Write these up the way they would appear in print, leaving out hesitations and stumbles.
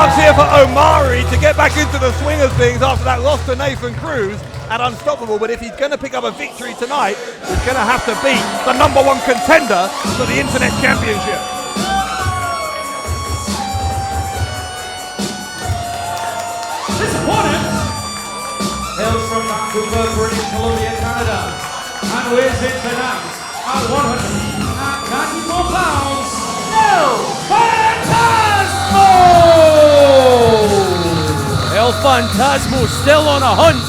Chance here for Omari to get back into the swing of things after that loss to Nathan Cruz at Unstoppable, but if he's going to pick up a victory tonight, he's going to have to beat the #1 contender for the Internet Championship. This opponent hails from Vancouver, British Columbia, Canada, and weighs in tonight at 194 pounds, Phantasmo! El Phantasmo still on a hunt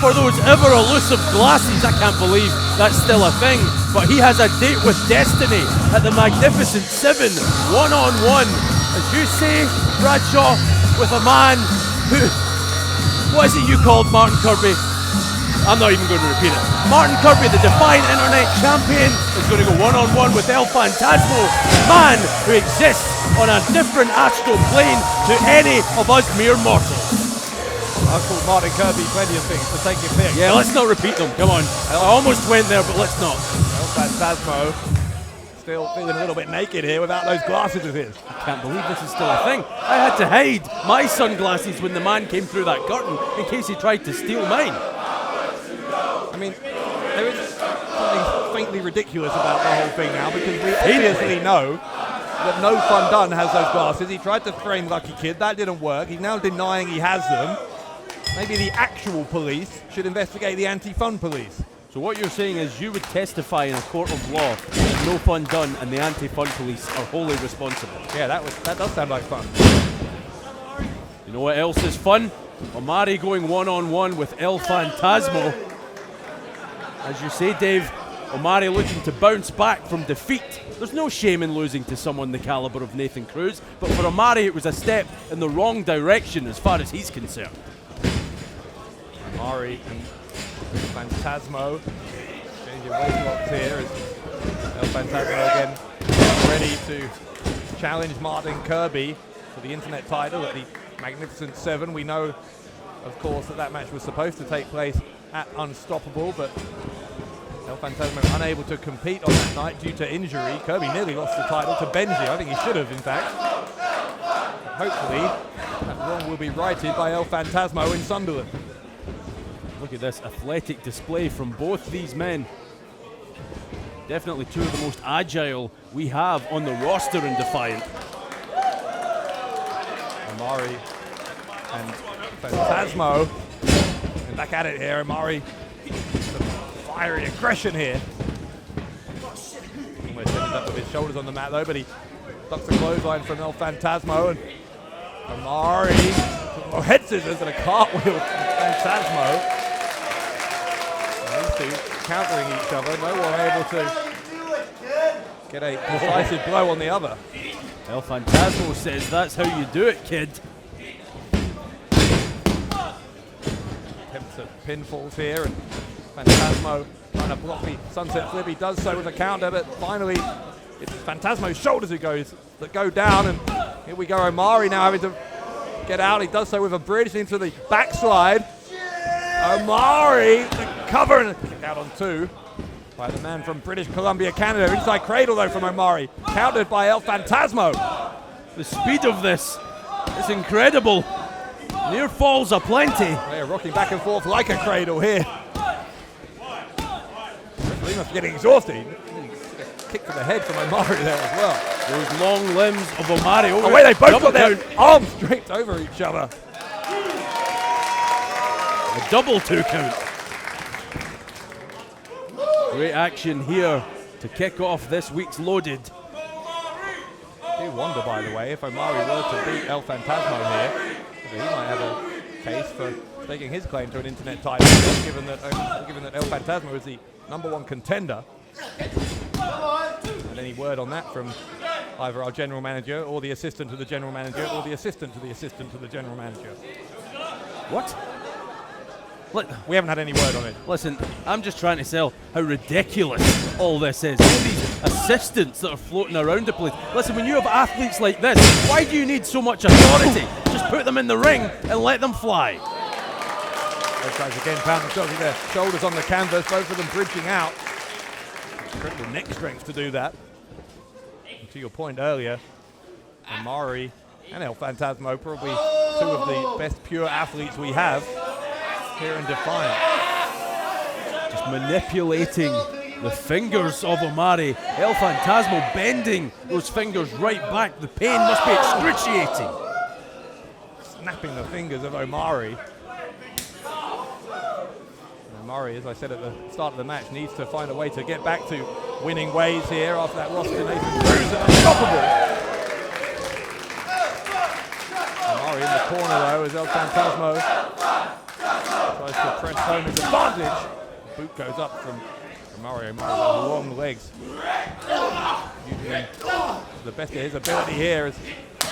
for those ever elusive glasses. I can't believe that's still a thing, but he has a date with destiny at the Magnificent 7 one-on-one. As you say, Bradshaw, with a man who, what is it you called Martin Kirby? I'm not even going to repeat it. Martin Kirby, the Defiant Internet Champion, is going to go one-on-one with El Phantasmo, man who exists on a different astral plane to any of us mere mortals. I've called Martin Kirby plenty of things, so take your pick. Yeah, let's not repeat them. Come on. I almost went there, but let's not. El Phantasmo still feeling a little bit naked here without those glasses of his. I can't believe this is still a thing. I had to hide my sunglasses when the man came through that curtain in case he tried to steal mine. I mean, there is something faintly ridiculous about the whole thing now, because we obviously know that No Fun Done has those glasses. He tried to frame Lucky Kid, that didn't work. He's now denying he has them. Maybe the actual police should investigate the anti-fun police. So what you're saying is you would testify in a court of law that No Fun Done and the anti-fun police are wholly responsible. Yeah, that does sound like fun. You know what else is fun? Omari going one-on-one with El Phantasmo. As you say, Dave, Omari looking to bounce back from defeat. There's no shame in losing to someone the caliber of Nathan Cruz, but for Omari it was a step in the wrong direction as far as he's concerned. Omari and Phantasmo changing weight blocks here as El Phantasmo again ready to challenge Martin Kirby for the Internet title at the Magnificent 7. We know, of course, that match was supposed to take place at Unstoppable, but El Phantasmo unable to compete on that night due to injury. Kirby nearly lost the title to Benji. I think he should have, in fact. But hopefully, that wrong will be righted by El Phantasmo in Sunderland. Look at this athletic display from both these men. Definitely two of the most agile we have on the roster in Defiant. Omari and Phantasmo. And back at it here, Omari. Some fiery aggression here. Almost ended up with his shoulders on the mat though, but he ducks a clothesline from El Phantasmo, and Omari more head scissors and a cartwheel from Phantasmo. These two countering each other, no one able to get a decisive blow on the other. El Phantasmo says that's how you do it, kid. Attempts at pinfalls here, and Phantasmo trying to block the sunset flip. He does so with a counter, but finally it's Phantasmo's shoulders that go down, and here we go. Omari now having to get out. He does so with a bridge into the backslide. Omari, the cover, and kick out on two. by the man from British Columbia, Canada. Inside cradle though from Omari, countered by El Phantasmo. The speed of this is incredible. Near falls aplenty. They're rocking back and forth like a cradle here. He must be getting exhausted. Kick to the head from Omari there as well. Those long limbs of Omari. Oh wait, they both got their arms draped over each other. A double 2 count. Great action here to kick off this week's Loaded. I do wonder, by the way, if Omari were to beat El Phantasmo here, he might have a case for staking his claim to an internet title, given that El Phantasmo is the #1 contender. And any word on that from either our general manager or the assistant to the general manager or the assistant to the assistant to the general manager? What? We haven't had any word on it. Listen, I'm just trying to sell how ridiculous all this is. All these assistants that are floating around the place. Listen, when you have athletes like this, why do you need so much authority? Just put them in the ring and let them fly. Those guys again found themselves with their shoulders on the canvas, both of them bridging out. Incredible neck strength to do that. And to your point earlier, Omari and El Phantasmo, probably two of the best pure athletes we have here in Defiant. Just manipulating the fingers of Omari. El Phantasmo bending those fingers right back. The pain must be excruciating. Snapping the fingers of Omari. Omari, as I said at the start of the match, needs to find a way to get back to winning ways here after that loss to Nathan Cruz. Unstoppable. Omari in the corner though as El Phantasmo tries to press home his advantage. The boot goes up from Omari. Omari with long legs. Using the best of his ability here is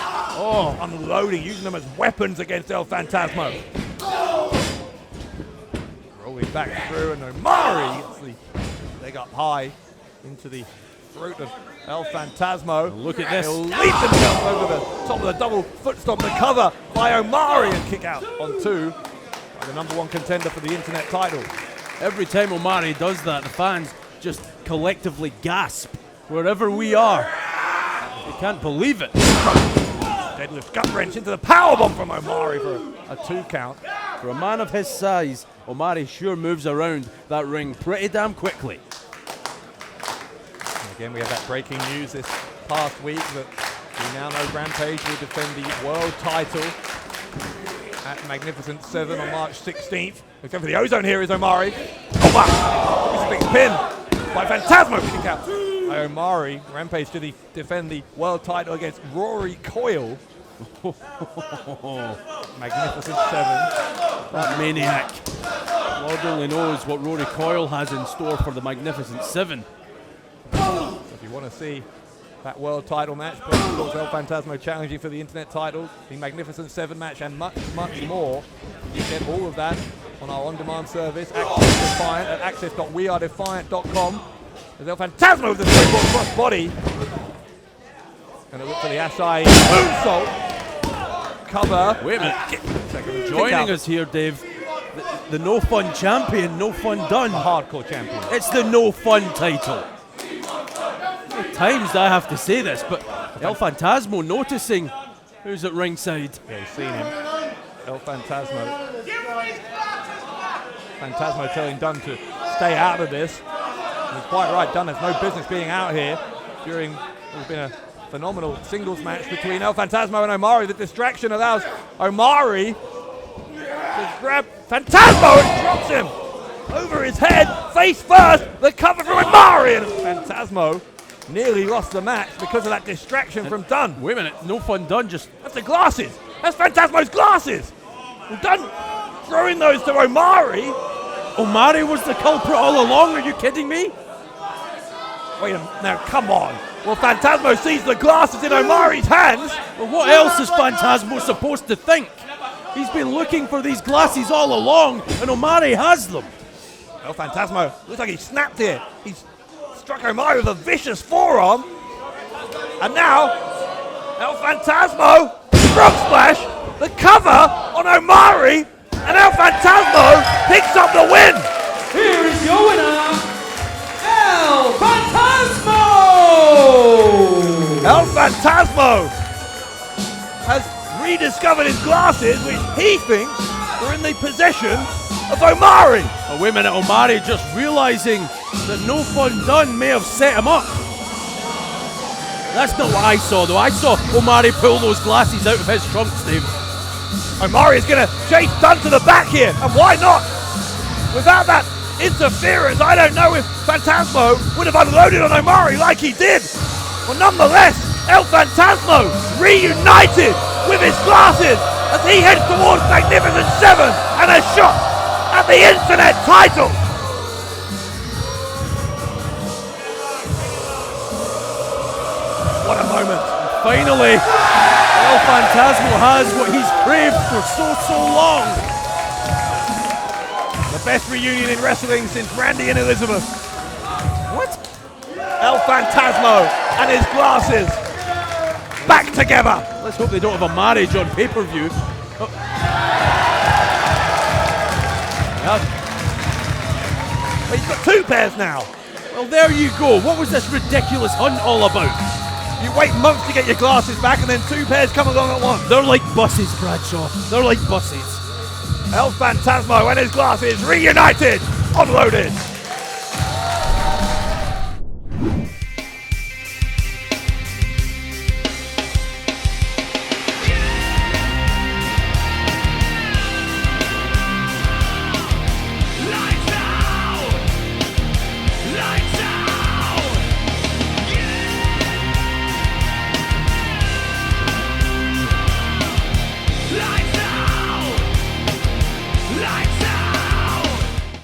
unloading, using them as weapons against El Phantasmo. Rolling back through, and Omari gets the leg up high into the throat of El Phantasmo. Look at this. He'll leap himself over the top of the double foot stomp, the cover by Omari, and kick out on 2 by the #1 contender for the internet title. Every time Omari does that, the fans just collectively gasp wherever we are. They can't believe it. Deadlift gut wrench into the powerbomb from Omari for a 2 count. For a man of his size, Omari sure moves around that ring pretty damn quickly. And again, we have that breaking news this past week that we now know Rampage will defend the world title at Magnificent 7 on March 16th. Except for the ozone here is Omari. Oh wow! This big pin by Phantasmo, kick out by Omari. Rampage to defend the world title against Rory Coyle. Magnificent 7. That maniac. Lord only knows what Rory Coyle has in store for the Magnificent 7. So if you want to see that world title match, plus of course El Phantasmo challenging for the internet title, the Magnificent 7 match, and much, much more, you get all of that on our on-demand service, Access Defiant at access.wearedefiant.com. There's El Phantasmo with the springboard cross body. Gonna look for the Asai moonsault. Cover. Wait a minute. Joining us here, Dave, the no fun champion, no fun done. A hardcore champion. It's the no fun title. At times I have to say this, but El Phantasmo noticing who's at ringside. Yeah, you've seen him. El Phantasmo. Phantasmo telling Dunn to stay out of this. He's quite right. Dunn has no business being out here during what's been a phenomenal singles match between El Phantasmo and Omari. The distraction allows Omari to grab Phantasmo and drops him over his head, face first. The cover from Omari, and Phantasmo nearly lost the match because of that distraction from Dunn. Wait a minute, no fun done. Just that's the glasses. That's Phantasmo's glasses. Well, Dunn throwing those to Omari. Omari was the culprit all along. Are you kidding me? Wait a minute. Now, come on. Well, Phantasmo sees the glasses in Omari's hands. Well, what else is Phantasmo supposed to think? He's been looking for these glasses all along, and Omari has them. El Phantasmo looks like he snapped here. He's struck Omari with a vicious forearm. And now, El Phantasmo, frog splash, the cover on Omari, and El Phantasmo picks up the win. Here is your winner, El Phantasmo! El Phantasmo has rediscovered his glasses, which he thinks were in the possession of Omari. Oh, wait a minute, Omari just realizing that No Fun Done may have set him up. That's not what I saw, though. I saw Omari pull those glasses out of his trunk, Steve. Omari is going to chase Dunn to the back here, and why not? Without that interference, I don't know if Phantasmo would have unloaded on Omari like he did. Well, nonetheless, El Phantasmo reunited with his glasses as he heads towards Magnificent 7 and a shot at the Internet title. What a moment. Finally, El Phantasmo has what he's craved for so long. The best reunion in wrestling since Randy and Elizabeth. What? El Phantasmo and his glasses back together. Let's hope they don't have a marriage on pay-per-view. Oh. Yeah. He's got two pairs now. Well, there you go. What was this ridiculous hunt all about? You wait months to get your glasses back and then two pairs come along at once. They're like buses, Bradshaw. They're like buses. El Phantasmo and his glasses reunited, unloaded.